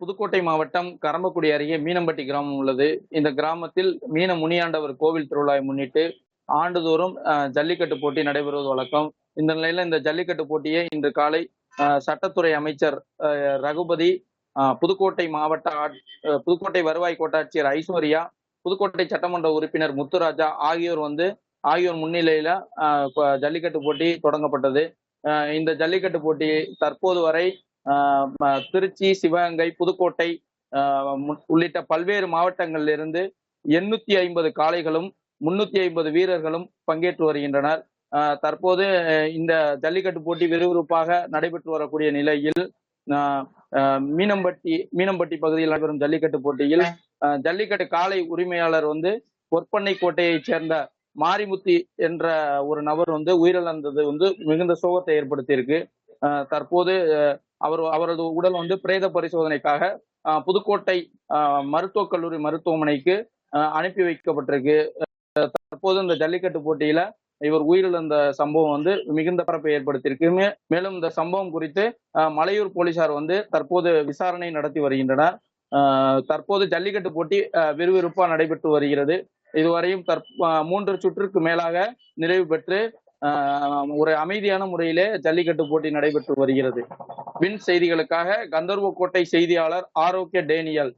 புதுக்கோட்டை மாவட்டம் கறம்பக்குடி அருகே மீனம்பட்டி கிராமம் உள்ளது. இந்த கிராமத்தில் மீன முனியாண்டவர் கோவில் திருவிழாவை முன்னிட்டு ஆண்டுதோறும் ஜல்லிக்கட்டு போட்டி நடைபெறுவது வழக்கம். இந்த நிலையில இந்த ஜல்லிக்கட்டு போட்டியை இன்று காலை சட்டத்துறை அமைச்சர் ரகுபதி, புதுக்கோட்டை புதுக்கோட்டை வருவாய் கோட்டாட்சியர் ஐஸ்வர்யா, புதுக்கோட்டை சட்டமன்ற உறுப்பினர் முத்துராஜா ஆகியோர் முன்னிலையில ஜல்லிக்கட்டு போட்டி தொடங்கப்பட்டது. இந்த ஜல்லிக்கட்டு போட்டி தற்போது வரை திருச்சி, சிவகங்கை, புதுக்கோட்டை உள்ளிட்ட பல்வேறு மாவட்டங்களில் இருந்து 850 காளைகளும் 350 வீரர்களும் பங்கேற்று வருகின்றனர். தற்போது இந்த ஜல்லிக்கட்டு போட்டி விறுவிறுப்பாக நடைபெற்று வரக்கூடிய நிலையில் மீனம்பட்டி பகுதியில் நடைபெறும் ஜல்லிக்கட்டு போட்டியில் ஜல்லிக்கட்டு காளை உரிமையாளர் பொற்பண்ணை கோட்டையைச் சேர்ந்த மாரிமுத்தி என்ற ஒரு நபர் உயிரிழந்தது மிகுந்த சோகத்தை ஏற்படுத்தியிருக்கு. தற்போது அவரது உடல் பிரேத பரிசோதனைக்காக புதுக்கோட்டை மருத்துவக் கல்லூரி மருத்துவமனைக்கு அனுப்பி வைக்கப்பட்டிருக்கு. தற்போது இந்த ஜல்லிக்கட்டு போட்டியில இவர் உயிரிழந்த சம்பவம் மிகுந்த பரப்பை ஏற்படுத்தியிருக்கு. மேலும் இந்த சம்பவம் குறித்து மலையூர் போலீசார் தற்போது விசாரணை நடத்தி வருகின்றனர். தற்போது ஜல்லிக்கட்டு போட்டி விறுவிறுப்பா நடைபெற்று வருகிறது. இதுவரையும் 3 சுற்றுக்கு மேலாக நிறைவு பெற்று ஒரு அமைதியான முறையிலே ஜல்லிக்கட்டு போட்டி நடைபெற்று வருகிறது. வின் செய்திகளுக்காக கந்தர்வக்கோட்டை செய்தியாளர் ஆரோக்கிய டேனியல்.